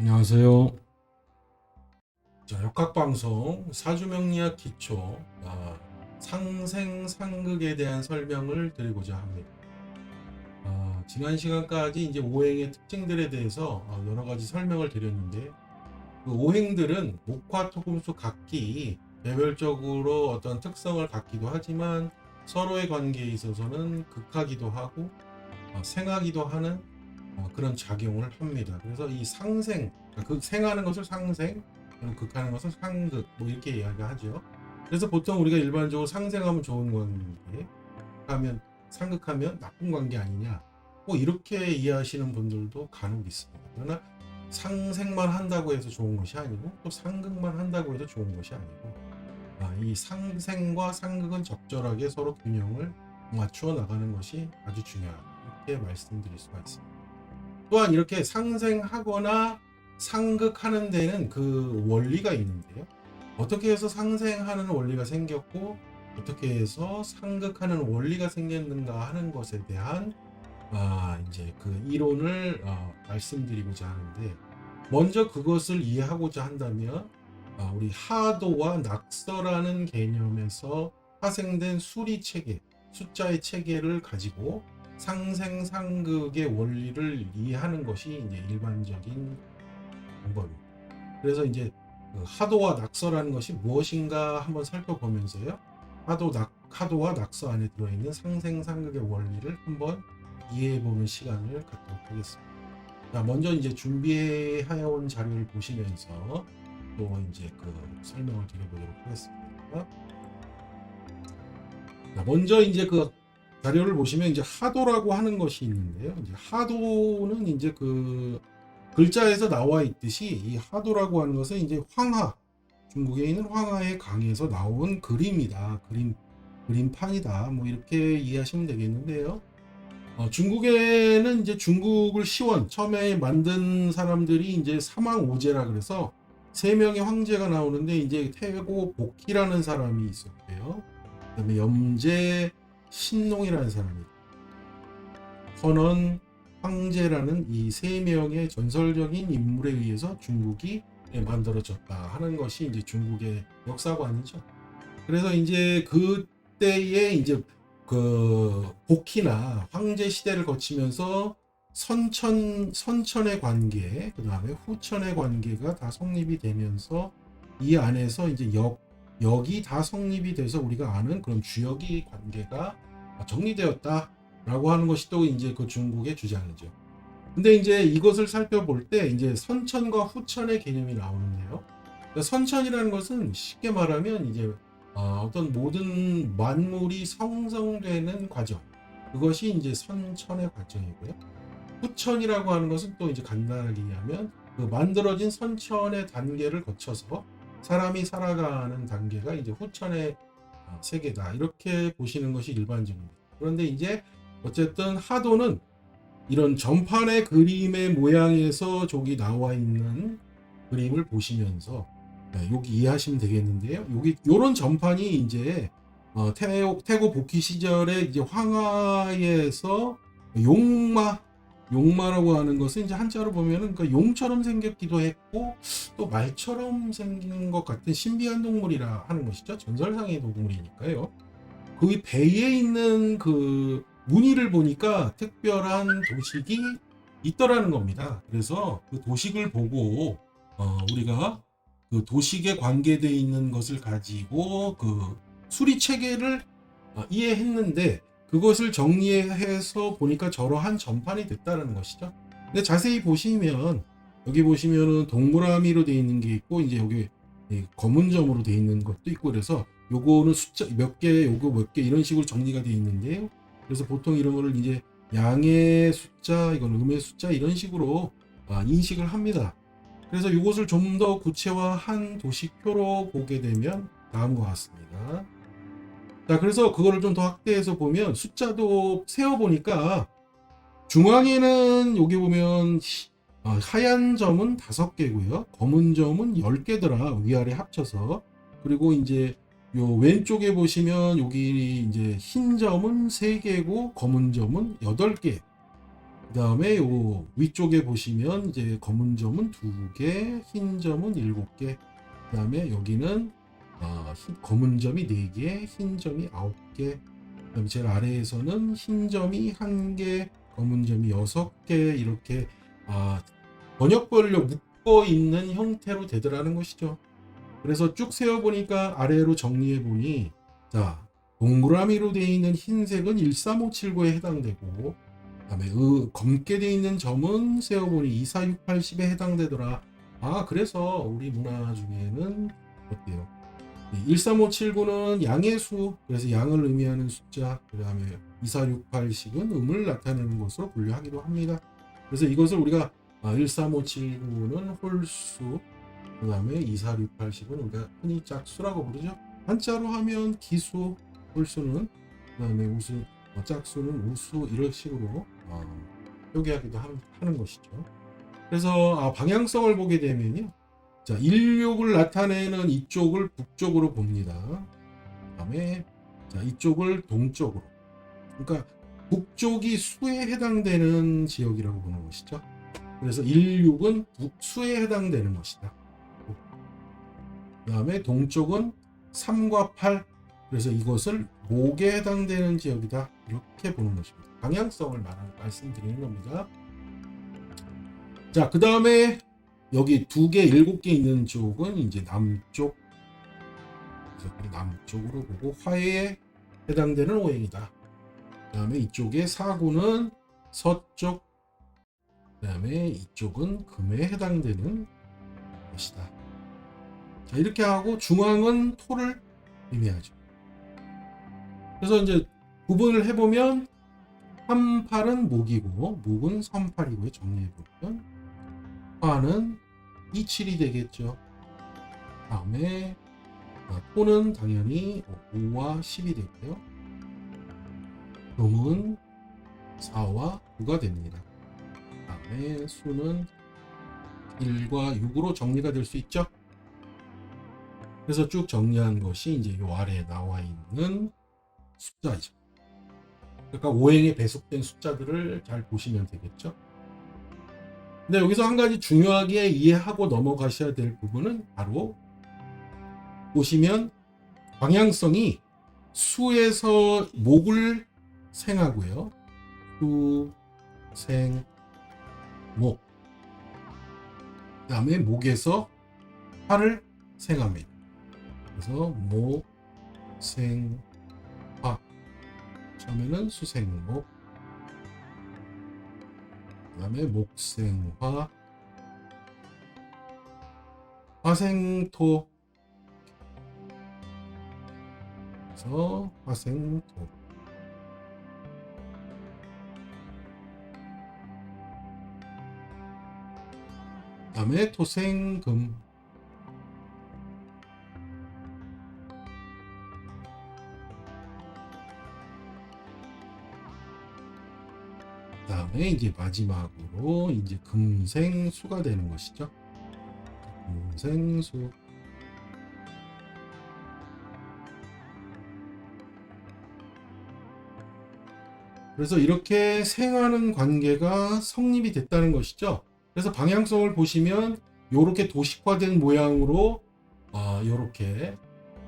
안녕하세요. 자, 역학방송 사주명리학 기초 상생상극에 대한 설명을 드리고자 합니다. 지난 시간까지 이제 오행의 특징들에 대해서 여러 가지 설명을 드렸는데 그 오행들은 목화, 토금수 각기 개별적으로 어떤 특성을 갖기도 하지만 서로의 관계에 있어서는 극하기도 하고 생하기도 하는 그런 작용을 합니다. 그래서 이 상생, 그러니까 생하는 것을 상생, 그리고 극하는 것을 상극, 뭐 이렇게 이야기하죠. 그래서 보통 우리가 일반적으로 상생하면 좋은 건데, 하면 상극하면 나쁜 관계 아니냐, 뭐 이렇게 이해하시는 분들도 간혹 있습니다. 그러나 상생만 한다고 해서 좋은 것이 아니고 또 상극만 한다고 해서 좋은 것이 아니고 이 상생과 상극은 적절하게 서로 균형을 맞추어 나가는 것이 아주 중요하다. 이렇게 말씀드릴 수가 있습니다. 또한 이렇게 상생하거나 상극하는 데는 그 원리가 있는데요. 어떻게 해서 상생하는 원리가 생겼고 어떻게 해서 상극하는 원리가 생겼는가 하는 것에 대한 이제 그 이론을 말씀드리고자 하는데, 먼저 그것을 이해하고자 한다면 우리 하도와 낙서라는 개념에서 파생된 수리 체계, 숫자의 체계를 가지고 상생상극의 원리를 이해하는 것이 이제 일반적인 방법입니다. 그래서 이제 그 하도와 낙서라는 것이 무엇인가 한번 살펴보면서요. 하도와 낙서 안에 들어있는 상생상극의 원리를 한번 이해해보는 시간을 갖도록 하겠습니다. 자, 먼저 이제 준비해온 자료를 보시면서 또 이제 그 설명을 드려보도록 하겠습니다. 자, 먼저 이제 그 자료를 보시면 이제 하도라고 하는 것이 있는데요. 이제 하도는 이제 그 글자에서 나와 있듯이 이 하도라고 하는 것은 이제 황하, 중국에 있는 황하의 강에서 나온 그림이다. 그림판이다. 뭐 이렇게 이해하시면 되겠는데요. 중국에는 이제 중국을 시원 처음에 만든 사람들이 이제 사망오제라 그래서 세 명의 황제가 나오는데 이제 태고 복희라는 사람이 있었고요. 그다음에 염제 신농이라는 사람이, 헌원 황제라는 이 세 명의 전설적인 인물에 의해서 중국이 만들어졌다 하는 것이 이제 중국의 역사관이죠. 그래서 이제 그때에 이제 그 복희나 황제 시대를 거치면서 선천의 관계, 그 다음에 후천의 관계가 다 성립이 되면서 이 안에서 이제 역이 다 성립이 돼서 우리가 아는 그런 주역이 관계가 정리되었다라고 하는 것이 또 이제 그 중국의 주장이죠. 근데 이제 이것을 살펴볼 때 이제 선천과 후천의 개념이 나오는데요. 그러니까 선천이라는 것은 쉽게 말하면 이제 어떤 모든 만물이 성성되는 과정, 그것이 이제 선천의 과정이고요. 후천이라고 하는 것은 또 이제 간단하게 얘기하면 그 만들어진 선천의 단계를 거쳐서 사람이 살아가는 단계가 이제 후천의 세계다, 이렇게 보시는 것이 일반적입니다. 그런데 이제 어쨌든 하도는 이런 전판의 그림의 모양에서 저기 나와 있는 그림을 보시면서 여기 이해하시면 되겠는데요. 여기 요런 전판이 이제 태고 복희 시절에 이제 황하에서 용마라고 하는 것은 이제 한자로 보면은 그러니까 용처럼 생겼기도 했고 또 말처럼 생긴 것 같은 신비한 동물이라 하는 것이죠. 전설상의 동물이니까요. 그 배에 있는 그 무늬를 보니까 특별한 도식이 있더라는 겁니다. 그래서 그 도식을 보고 우리가 그 도식에 관계되어 있는 것을 가지고 그 수리 체계를 이해했는데 그것을 정리해서 보니까 저러한 전판이 됐다는 것이죠. 근데 자세히 보시면 여기 보시면은 동그라미로 되어 있는 게 있고 이제 여기 검은 점으로 되어 있는 것도 있고, 그래서 요거는 숫자 몇 개, 요거 몇 개 이런 식으로 정리가 되어 있는데요. 그래서 보통 이런 거를 이제 양의 숫자, 이건 음의 숫자 이런 식으로 인식을 합니다. 그래서 이것을 좀 더 구체화한 도식표로 보게 되면 다음과 같습니다. 자, 그래서 그거를 좀 더 확대해서 보면 숫자도 세어보니까 중앙에는 여기 보면 하얀 점은 5개고요. 검은 점은 10개더라. 위아래 합쳐서. 그리고 이제 요 왼쪽에 보시면 여기 이제 흰 점은 3개고 검은 점은 8개. 그다음에 요 위쪽에 보시면 이제 검은 점은 2개, 흰 점은 7개. 그다음에 여기는 검은 점이 4개, 흰 점이 9개. 그다음에 제일 아래에서는 흰 점이 1개, 검은 점이 6개 이렇게 번역별로 묶어 있는 형태로 되더라는 것이죠. 그래서 쭉 세어 보니까 아래로 정리해 보니 자, 동그라미로 되어 있는 흰색은 13579에 해당되고 그다음에 검게 되어 있는 점은 세어보니 24680에 해당되더라. 그래서 우리 문화 중에는 어때요? 13579는 양의 수, 그래서 양을 의미하는 숫자, 그 다음에 24680은 음을 나타내는 것으로 분류하기도 합니다. 그래서 이것을 우리가 13579는 홀수, 그 다음에 24680은 우리가 흔히 짝수라고 부르죠. 한자로 하면 기수, 홀수는, 그 다음에 우수, 짝수는 우수, 이런 식으로 표기하기도 하는 것이죠. 그래서 방향성을 보게 되면요. 자, 일육을 나타내는 이쪽을 북쪽으로 봅니다. 그다음에 자, 이쪽을 동쪽으로. 그러니까 북쪽이 수에 해당되는 지역이라고 보는 것이죠. 그래서 일육은 북수에 해당되는 것이다. 그다음에 동쪽은 3과 8. 그래서 이것을 목에 해당되는 지역이다. 이렇게 보는 것입니다. 방향성을 말씀드리는 겁니다. 자, 그 다음에 여기 2개, 7개 있는 쪽은 이제 남쪽. 그래서 남쪽으로 보고 화해에 해당되는 오행이다. 그 다음에 이쪽에 4구는 서쪽. 그 다음에 이쪽은 금에 해당되는 것이다. 자, 이렇게 하고 중앙은 토를 의미하죠. 그래서 이제 구분을 해보면 38은 목이고 목은 38이고요. 정리해보면 화는 27이 되겠죠. 다음에 토는 당연히 5와 10이 되고요. 금은 4와 9가 됩니다. 다음에 수는 1과 6으로 정리가 될 수 있죠. 그래서 쭉 정리한 것이 이제 이 아래에 나와 있는 숫자이죠. 그러니까 오행에 배속된 숫자들을 잘 보시면 되겠죠. 근데 여기서 한 가지 중요하게 이해하고 넘어가셔야 될 부분은 바로 보시면 방향성이 수에서 목을 생하고요. 수, 생, 목. 그 다음에 목에서 화를 생합니다. 그래서 목, 생, 화. 처음에는 수생목, 그 다음에 목생화, 화생토. 그래서 화생토. 그 다음에 토생금. 그 다음에 이제 마지막으로 이제 금생수가 되는 것이죠. 금생수. 그래서 이렇게 생하는 관계가 성립이 됐다는 것이죠. 그래서 방향성을 보시면 이렇게 도식화된 모양으로 이렇게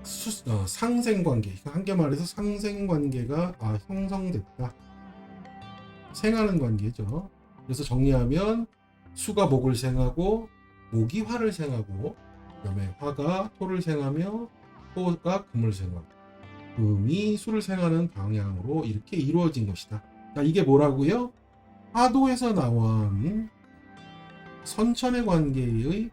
상생관계, 한개 말해서 상생관계가 형성됐다. 생하는 관계죠. 그래서 정리하면 수가 목을 생하고 목이 화를 생하고 그다음에 화가 토를 생하며 토가 금을 생하고 금이 수를 생하는 방향으로 이렇게 이루어진 것이다. 자, 이게 뭐라고요? 화도에서 나온 선천의 관계의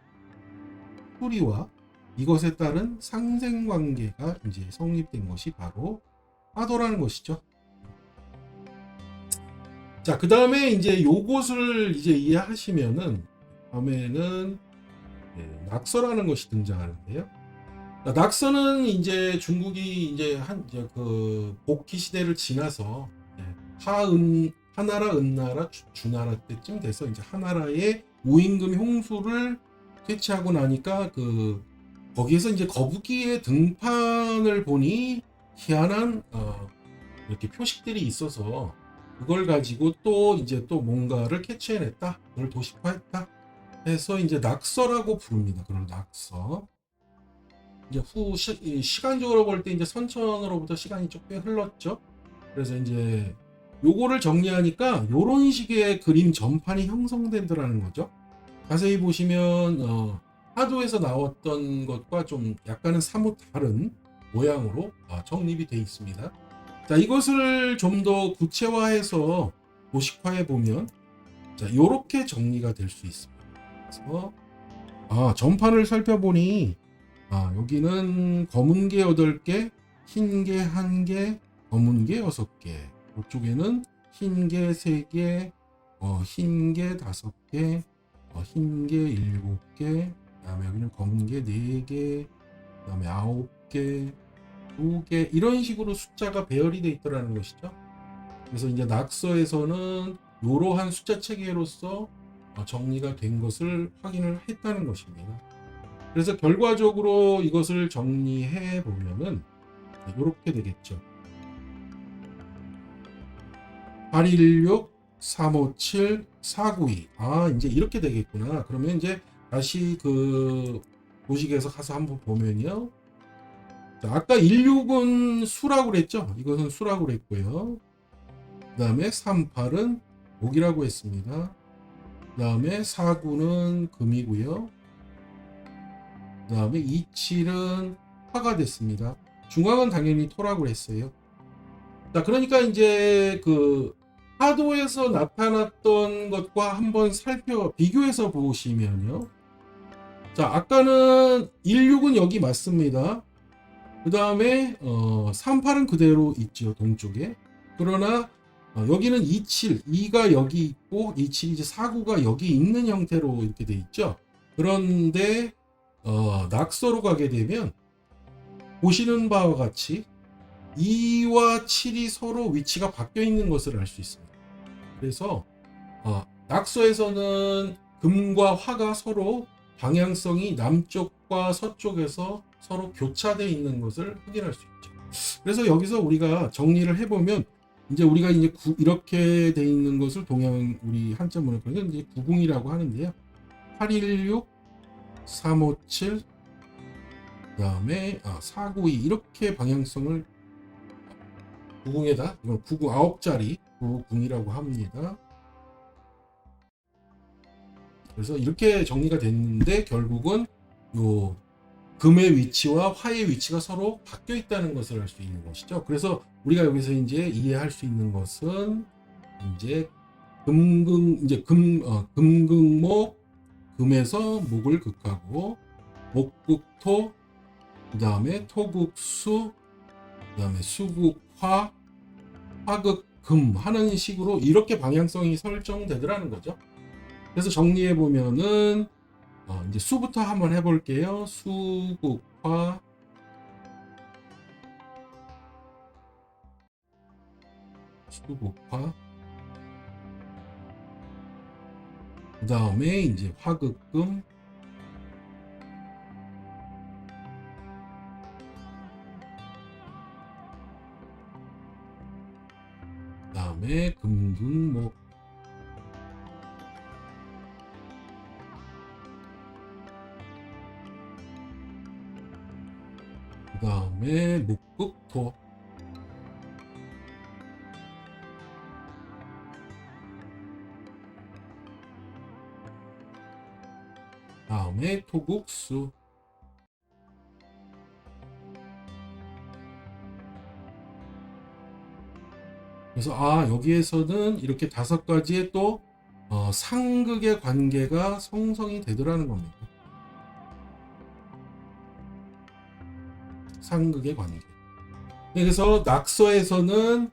수리와 이것에 따른 상생관계가 이제 성립된 것이 바로 화도라는 것이죠. 자, 그 다음에 이제 요것을 이제 이해하시면은 다음에는 낙서라는 것이 등장하는데요. 낙서는 이제 중국이 이제 복희 시대를 지나서 하나라, 은나라, 주나라 때쯤 돼서 이제 하나라의 우임금 홍수를 퇴치하고 나니까 거기에서 이제 거북이의 등판을 보니 희한한 이렇게 표식들이 있어서 그걸 가지고 또 이제 또 뭔가를 캐치해냈다, 그걸 도식화했다 해서 이제 낙서라고 부릅니다. 그걸 낙서. 이제 시간적으로 볼 때 이제 선천으로부터 시간이 좀 꽤 흘렀죠. 그래서 이제 요거를 정리하니까 요런 식의 그림 전판이 형성된다는 거죠. 자세히 보시면 하도에서 나왔던 것과 좀 약간은 사뭇 다른 모양으로 정립이 되어 있습니다. 자, 이것을 좀 더 구체화해서 도식화해 보면 자, 이렇게 정리가 될 수 있습니다. 그래서 전판을 살펴보니 여기는 검은 게 8개, 흰 게 1개, 검은 게 6개. 이쪽에는 흰 게 3개, 흰 게 5개, 흰 게 7개, 그다음에 여기는 검은 게 4개, 그다음에 9개, 2개, 이런 식으로 숫자가 배열이 되어 있더라는 것이죠. 그래서 이제 낙서에서는 이러한 숫자 체계로서 정리가 된 것을 확인을 했다는 것입니다. 그래서 결과적으로 이것을 정리해 보면은 이렇게 되겠죠. 816, 357, 492. 이제 이렇게 되겠구나. 그러면 이제 다시 그 도식에서 가서 한번 보면요. 자, 아까 16은 수라고 그랬죠? 이것은 수라고 그랬고요. 그 다음에 38은 목이라고 했습니다. 그 다음에 49는 금이고요. 그 다음에 27은 화가 됐습니다. 중앙은 당연히 토라고 했어요. 자, 그러니까 이제 그 하도에서 나타났던 것과 한번 비교해서 보시면요. 자, 아까는 16은 여기 맞습니다. 그 다음에 38은 그대로 있죠, 동쪽에. 그러나 여기는 27, 2가 여기 있고 27, 이제 49가 여기 있는 형태로 이렇게 돼 있죠. 그런데 낙서로 가게 되면 보시는 바와 같이 2와 7이 서로 위치가 바뀌어 있는 것을 알 수 있습니다. 그래서 낙서에서는 금과 화가 서로 방향성이 남쪽과 서쪽에서 서로 교차되어 있는 것을 확인할 수 있죠. 그래서 여기서 우리가 정리를 해보면 이제 우리가 이제 이렇게 돼 있는 것을 우리 한자 문학에서 이제 구궁이라고 하는데요. 816, 357, 그다음에 492 이렇게 방향성을 구궁에다 이건 구궁 9자리 구궁이라고 합니다. 그래서 이렇게 정리가 됐는데 결국은 요 금의 위치와 화의 위치가 서로 바뀌어 있다는 것을 알 수 있는 것이죠. 그래서 우리가 여기서 이제 이해할 수 있는 것은 이제 금극목, 금에서 목을 극하고 목극토, 그 다음에 토극수, 그 다음에 수극화, 화극금 하는 식으로 이렇게 방향성이 설정되더라는 거죠. 그래서 정리해 보면은 이제 수부터 한번 해볼게요. 수극화, 그 다음에 이제 화극금, 그 다음에 금극목, 그 다음에 목극토, 다음에 토국수. 그래서 여기에서는 이렇게 5가지의 또 상극의 관계가 성성이 되더라는 겁니다. 상극의 관계. 그래서 낙서에서는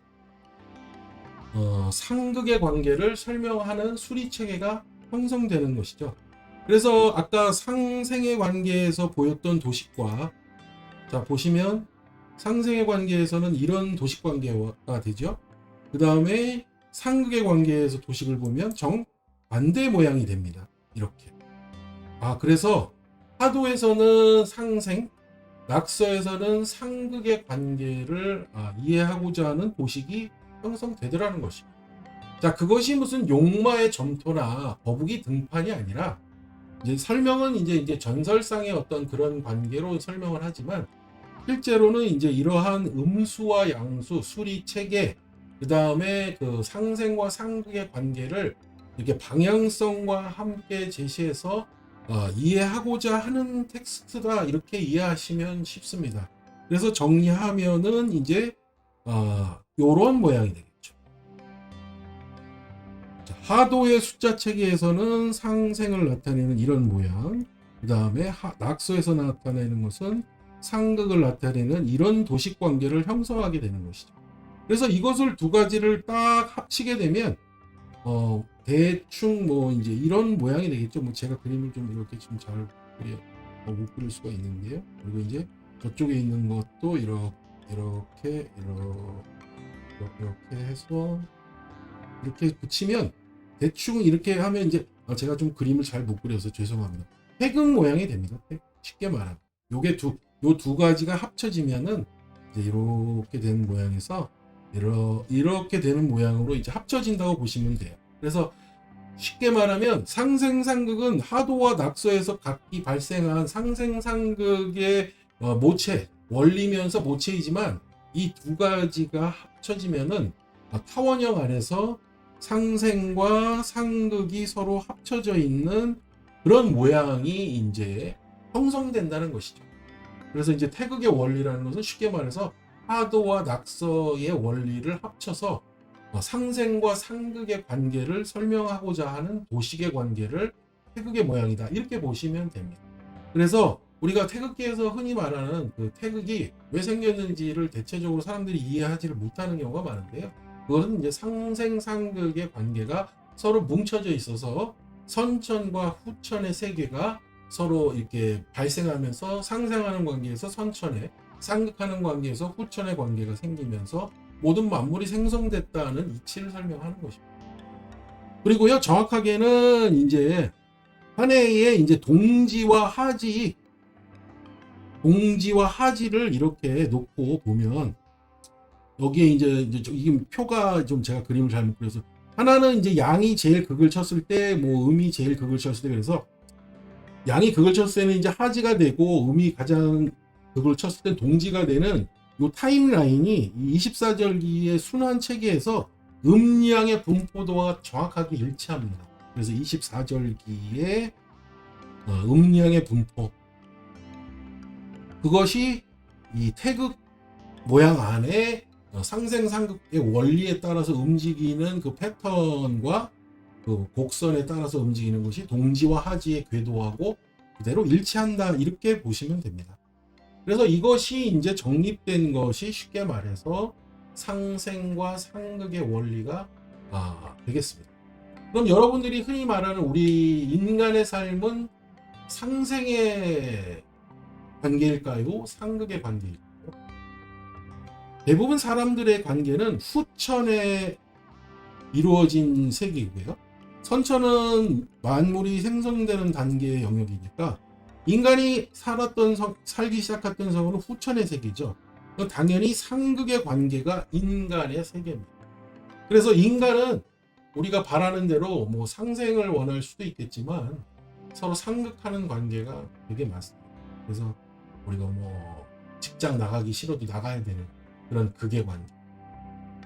상극의 관계를 설명하는 수리체계가 형성되는 것이죠. 그래서 아까 상생의 관계에서 보였던 도식과 자 보시면 상생의 관계에서는 이런 도식 관계가 되죠. 그 다음에 상극의 관계에서 도식을 보면 정반대 모양이 됩니다. 이렇게. 그래서 하도에서는 상생, 낙서에서는 상극의 관계를 이해하고자 하는 도식이 형성되더라는 것입니다. 자, 그것이 무슨 용마의 점토나 거북이 등판이 아니라 이제 설명은 이제 전설상의 어떤 그런 관계로 설명을 하지만 실제로는 이제 이러한 음수와 양수, 수리 체계, 그 다음에 그 상생과 상극의 관계를 이렇게 방향성과 함께 제시해서 이해하고자 하는 텍스트다 이렇게 이해하시면 쉽습니다. 그래서 정리하면은 이제 요런 모양이 되겠죠. 자, 하도의 숫자 체계에서는 상생을 나타내는 이런 모양, 그 다음에 낙서에서 나타내는 것은 상극을 나타내는 이런 도식 관계를 형성하게 되는 것이죠. 그래서 이것을 두 가지를 딱 합치게 되면 대충 뭐 이제 이런 모양이 되겠죠. 뭐 제가 그림을 좀 이렇게 좀 잘 못 그릴 수가 있는데요. 그리고 이제 저쪽에 있는 것도 이렇게 해서 이렇게 붙이면 대충 이렇게 하면 이제 제가 좀 그림을 잘 못 그려서 죄송합니다. 태극 모양이 됩니다. 쉽게 말하면 요게 요 두 가지가 합쳐지면은 이제 이렇게 되는 모양에서 이렇게 되는 모양으로 이제 합쳐진다고 보시면 돼요. 그래서 쉽게 말하면 상생상극은 하도와 낙서에서 각기 발생한 상생상극의 모체, 원리면서 모체이지만 이 두 가지가 합쳐지면은 타원형 안에서 상생과 상극이 서로 합쳐져 있는 그런 모양이 이제 형성된다는 것이죠. 그래서 이제 태극의 원리라는 것은 쉽게 말해서 하도와 낙서의 원리를 합쳐서 상생과 상극의 관계를 설명하고자 하는 도식의 관계를 태극의 모양이다 이렇게 보시면 됩니다. 그래서 우리가 태극기에서 흔히 말하는 그 태극이 왜 생겼는지를 대체적으로 사람들이 이해하지를 못하는 경우가 많은데요. 그것은 이제 상생 상극의 관계가 서로 뭉쳐져 있어서 선천과 후천의 세계가 서로 이렇게 발생하면서 상생하는 관계에서 선천에, 상극하는 관계에서 후천의 관계가 생기면서 모든 만물이 생성됐다는 이치를 설명하는 것입니다. 그리고요, 정확하게는 이제 한 해에 이제 동지와 하지를 이렇게 놓고 보면 여기에 이제 이게 표가 좀 제가 그림을 잘못 그려서 하나는 이제 양이 제일 극을 쳤을 때, 뭐 음이 제일 극을 쳤을 때, 그래서 양이 극을 쳤을 때는 이제 하지가 되고 음이 가장 극을 쳤을 때 동지가 되는 요 타임라인이 24절기의 순환 체계에서 음양의 분포도와 정확하게 일치합니다. 그래서 24절기의 음양의 분포, 그것이 이 태극 모양 안에 상생상극의 원리에 따라서 움직이는 그 패턴과 그 곡선에 따라서 움직이는 것이 동지와 하지의 궤도하고 그대로 일치한다 이렇게 보시면 됩니다. 그래서 이것이 이제 정립된 것이 쉽게 말해서 상생과 상극의 원리가 되겠습니다. 그럼 여러분들이 흔히 말하는 우리 인간의 삶은 상생의 관계일까요? 상극의 관계일까요? 대부분 사람들의 관계는 후천에 이루어진 세계이고요. 선천은 만물이 생성되는 단계의 영역이니까 인간이 살기 시작했던 성은 후천의 세계죠. 당연히 상극의 관계가 인간의 세계입니다. 그래서 인간은 우리가 바라는 대로 뭐 상생을 원할 수도 있겠지만 서로 상극하는 관계가 되게 많습니다. 그래서 우리가 뭐 직장 나가기 싫어도 나가야 되는 그런 극의 관계.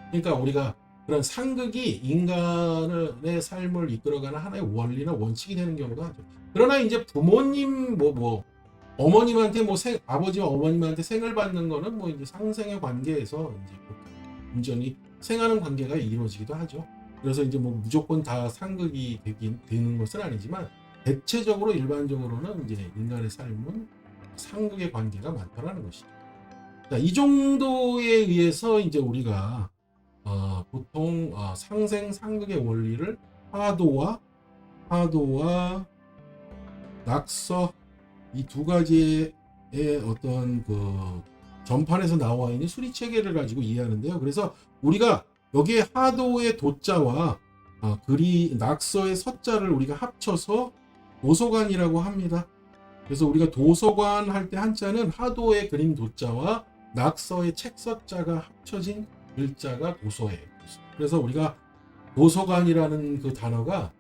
그러니까 우리가 그런 상극이 인간의 삶을 이끌어가는 하나의 원리나 원칙이 되는 경우도 하죠. 그러나 이제 부모님 어머님한테 아버지와 어머님한테 생을 받는 거는 뭐 이제 상생의 관계에서 이제 온전히 생하는 관계가 이루어지기도 하죠. 그래서 이제 뭐 무조건 다 상극이 되는 것은 아니지만 대체적으로 일반적으로는 이제 인간의 삶은 상극의 관계가 많다는 것이죠. 자, 이 정도에 의해서 이제 우리가 보통 상생 상극의 원리를 하도와 낙서 이 두 가지의 어떤 그 전판에서 나와 있는 수리 체계를 가지고 이해하는데요. 그래서 우리가 여기에 하도의 도자와 낙서의 서자를 우리가 합쳐서 도서관이라고 합니다. 그래서 우리가 도서관 할 때 한자는 하도의 그림 도자와 낙서의 책 서자가 합쳐진 글자가 도서예요. 그래서 우리가 도서관이라는 그 단어가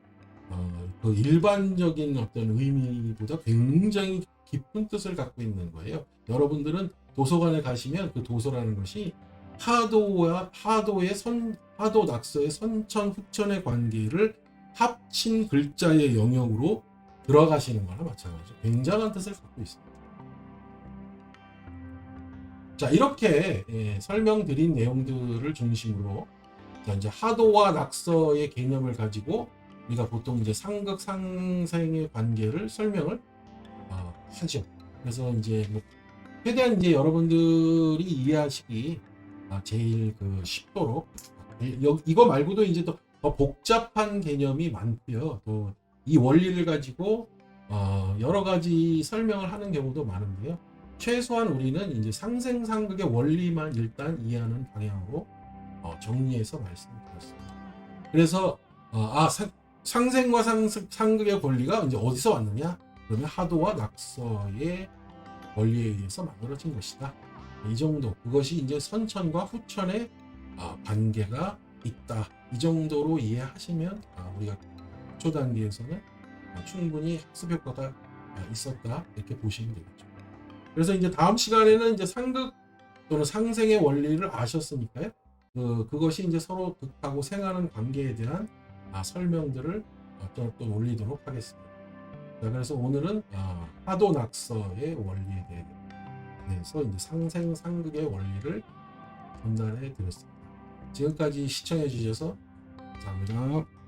그 일반적인 어떤 의미보다 굉장히 깊은 뜻을 갖고 있는 거예요. 여러분들은 도서관에 가시면 그 도서라는 것이 하도 낙서의 선천 후천의 관계를 합친 글자의 영역으로 들어가시는 거나 마찬가지죠. 굉장한 뜻을 갖고 있습니다. 자, 이렇게 설명드린 내용들을 중심으로 자, 이제 하도와 낙서의 개념을 가지고 우리가 보통 이제 상극 상생의 관계를 설명을 하죠. 그래서 이제 뭐 최대한 이제 여러분들이 이해하시기 제일 그 쉽도록 이거 말고도 이제 더 복잡한 개념이 많고요. 또 이 원리를 가지고 여러 가지 설명을 하는 경우도 많은데요. 최소한 우리는 이제 상생상극의 원리만 일단 이해하는 방향으로 정리해서 말씀드렸습니다. 그래서 상생과 상극의 권리가 이제 어디서 왔느냐? 그러면 하도와 낙서의 원리에 의해서 만들어진 것이다. 이 정도. 그것이 이제 선천과 후천의 관계가 있다. 이 정도로 이해하시면 우리가 초 단계에서는 충분히 학습 효과가 있었다. 이렇게 보시면 되겠죠. 그래서 이제 다음 시간에는 이제 상극 또는 상생의 원리를 아셨으니까요. 그것이 이제 서로 극하고 생하는 관계에 대한 설명들을 또 올리도록 하겠습니다. 자, 그래서 오늘은 하도 낙서의 원리에 대해서 이제 상생 상극의 원리를 전달해 드렸습니다. 지금까지 시청해 주셔서 감사합니다.